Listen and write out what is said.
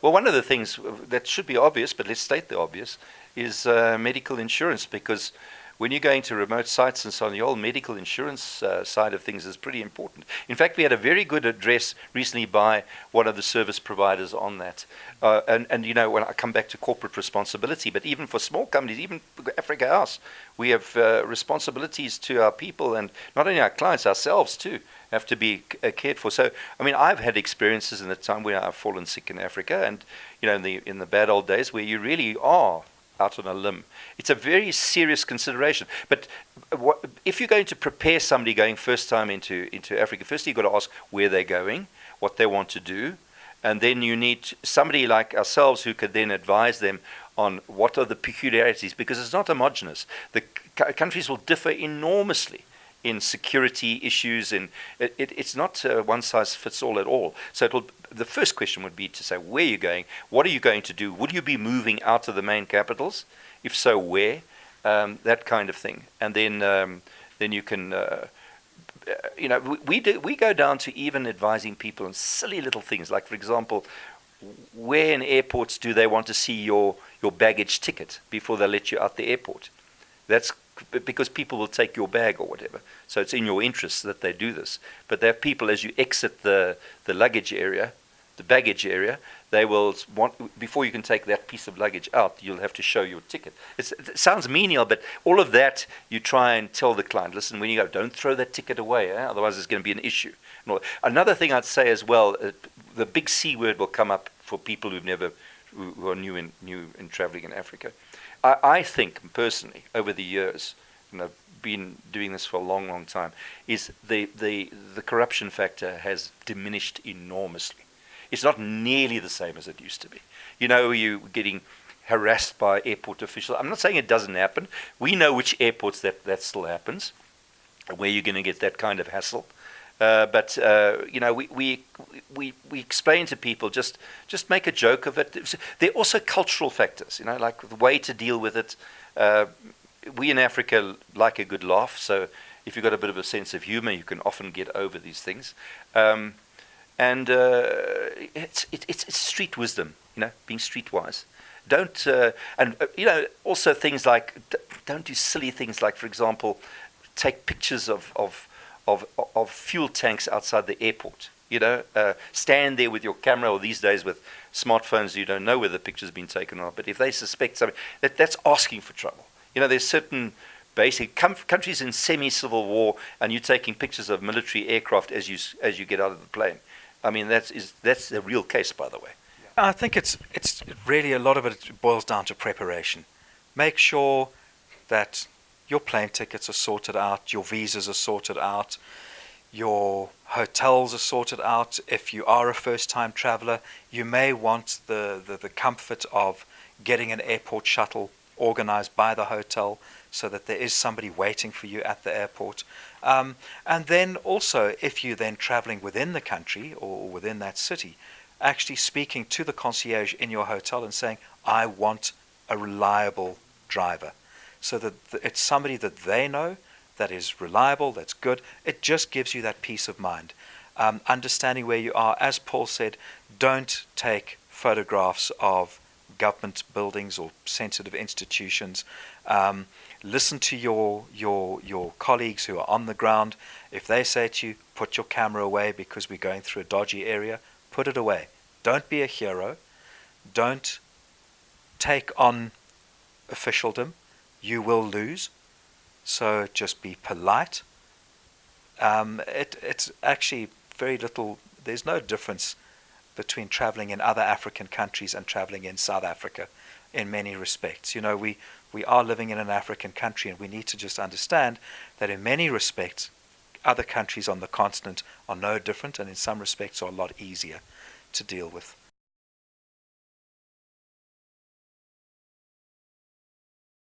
Well, one of the things that should be obvious, but let's state the obvious, is medical insurance, because when you're going to remote sites and so on, the whole medical insurance side of things is pretty important. In fact, we had a very good address recently by one of the service providers on that. And you know, when I come back to corporate responsibility, but even for small companies, even Africa House, we have responsibilities to our people, and not only our clients, ourselves too, have to be cared for. So, I mean, I've had experiences in the time where I've fallen sick in Africa, and you know, in the bad old days where you really are out on a limb. It's a very serious consideration. But if you're going to prepare somebody going first time into Africa, first you've got to ask where they're going, what they want to do, and then you need somebody like ourselves who could then advise them on what are the peculiarities, because it's not homogenous. The countries will differ enormously in security issues, and it's not one size fits all at all. So the first question would be to say, where are you going? What are you going to do? Would you be moving out of the main capitals? If so, where? That kind of thing. And then you can, you know, we go down to even advising people on silly little things. Like, for example, where in airports do they want to see your baggage ticket before they let you out the airport? That's because people will take your bag or whatever. So it's in your interest that they do this. But there are people, as you exit the luggage area, the baggage area, they will want, before you can take that piece of luggage out, you'll have to show your ticket. It sounds menial, but all of that you try and tell the client, listen, when you go, don't throw that ticket away, otherwise there's going to be an issue. Another thing I'd say as well, the big C word will come up for people who are new in traveling in Africa. I think personally, over the years, and I've been doing this for a long, long time, is the corruption factor has diminished enormously. It's not nearly the same as it used to be. You know, you're getting harassed by airport officials. I'm not saying it doesn't happen. We know which airports that still happens, where you're going to get that kind of hassle. But you know, we explain to people, just make a joke of it. There are also cultural factors, you know, like the way to deal with it. We in Africa like a good laugh, so if you've got a bit of a sense of humor, you can often get over these things. And it's street wisdom, you know, being streetwise. Don't you know, also things like don't do silly things like, for example, take pictures of fuel tanks outside the airport. You know, stand there with your camera, or these days with smartphones, you don't know whether the picture's been taken or not. But if they suspect something, that's asking for trouble. You know, there's certain basic countries in semi-civil war, and you're taking pictures of military aircraft as you get out of the plane. I mean, that's a real case, by the way. I think it's really, a lot of it boils down to preparation. Make sure that your plane tickets are sorted out, your visas are sorted out, your hotels are sorted out. If you are a first-time traveler, you may want the comfort of getting an airport shuttle organized by the hotel so that there is somebody waiting for you at the airport. And then also, if you're then traveling within the country or within that city, actually speaking to the concierge in your hotel and saying, I want a reliable driver. So that it's somebody that they know, that is reliable, that's good. It just gives you that peace of mind. Understanding where you are. As Paul said, don't take photographs of government buildings or sensitive institutions. Listen to your colleagues who are on the ground. If they say to you, put your camera away because we're going through a dodgy area, put it away. Don't be a hero. Don't take on officialdom. You will lose. So just be polite. It's actually very little, there's no difference between traveling in other African countries and traveling in South Africa in many respects. You know, we are living in an African country, and we need to just understand that in many respects, other countries on the continent are no different, and in some respects are a lot easier to deal with.